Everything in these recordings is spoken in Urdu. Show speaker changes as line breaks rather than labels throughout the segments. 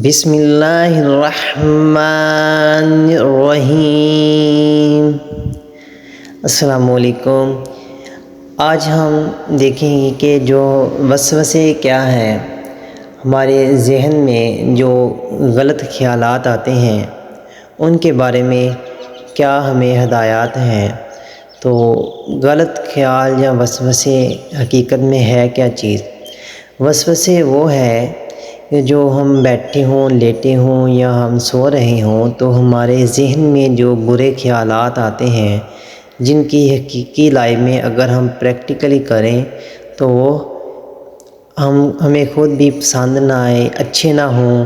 بسم اللہ الرحمن الرحیم۔ السلام علیکم۔ آج ہم دیکھیں گے کہ جو وسوسے کیا ہیں، ہمارے ذہن میں جو غلط خیالات آتے ہیں ان کے بارے میں کیا ہمیں ہدایات ہیں۔ تو غلط خیال یا وسوسے حقیقت میں ہے کیا چیز؟ وسوسے وہ ہے کہ جو ہم بیٹھے ہوں، لیٹے ہوں یا ہم سو رہے ہوں تو ہمارے ذہن میں جو برے خیالات آتے ہیں، جن کی حقیقی لائف میں اگر ہم پریکٹیکلی کریں تو وہ ہمیں خود بھی پسند نہ آئے، اچھے نہ ہوں،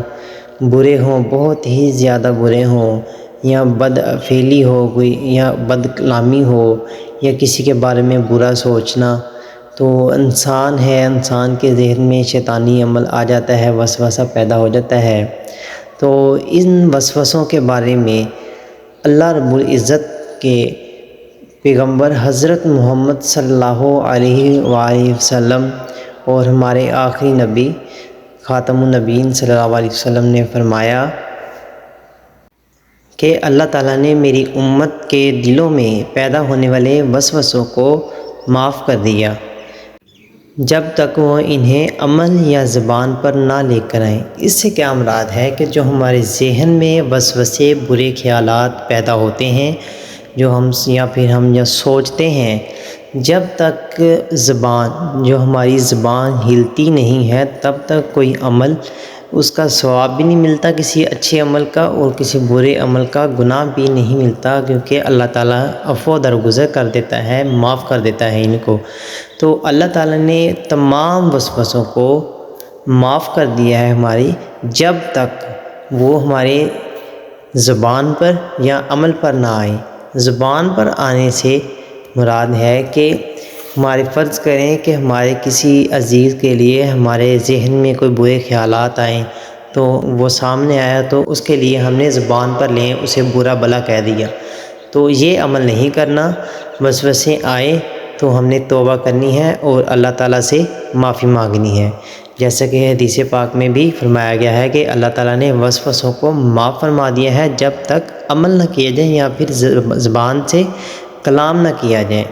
برے ہوں، بہت ہی زیادہ برے ہوں، یا بد فعلی ہو کوئی، یا بد کلامی ہو، یا کسی کے بارے میں برا سوچنا، تو انسان کے ذہن میں شیطانی عمل آ جاتا ہے، وسوسہ پیدا ہو جاتا ہے۔ تو ان وسوسوں کے بارے میں اللہ رب العزت کے پیغمبر حضرت محمد صلی اللہ علیہ وآلہ وسلم اور ہمارے آخری نبی خاتم النبیین صلی اللہ علیہ وسلم نے فرمایا کہ اللہ تعالیٰ نے میری امت کے دلوں میں پیدا ہونے والے وسوسوں کو معاف کر دیا جب تک وہ انہیں عمل یا زبان پر نہ لے کر آئیں۔ اس سے کیا مراد ہے کہ جو ہمارے ذہن میں وسوسے، برے خیالات پیدا ہوتے ہیں، جو ہم سوچتے ہیں، جب تک ہماری زبان ہلتی نہیں ہے تب تک کوئی عمل، اس کا ثواب بھی نہیں ملتا کسی اچھے عمل کا، اور کسی برے عمل کا گناہ بھی نہیں ملتا، کیونکہ اللہ تعالیٰ عفو درگزر کر دیتا ہے، معاف کر دیتا ہے ان کو۔ تو اللہ تعالیٰ نے تمام وسوسوں کو معاف کر دیا ہے ہماری، جب تک وہ ہمارے زبان پر یا عمل پر نہ آئے۔ زبان پر آنے سے مراد ہے کہ ہمارے فرض کریں کہ ہمارے کسی عزیز کے لیے ہمارے ذہن میں کوئی برے خیالات آئیں، تو وہ سامنے آیا تو اس کے لیے ہم نے زبان پر لیں، اسے برا بھلا کہہ دیا، تو یہ عمل نہیں کرنا۔ وسوسے آئے تو ہم نے توبہ کرنی ہے اور اللہ تعالیٰ سے معافی مانگنی ہے، جیسا کہ حدیث پاک میں بھی فرمایا گیا ہے کہ اللہ تعالیٰ نے وسوسوں کو معاف فرما دیا ہے جب تک عمل نہ کیا جائے یا پھر زبان سے کلام نہ کیا جائے۔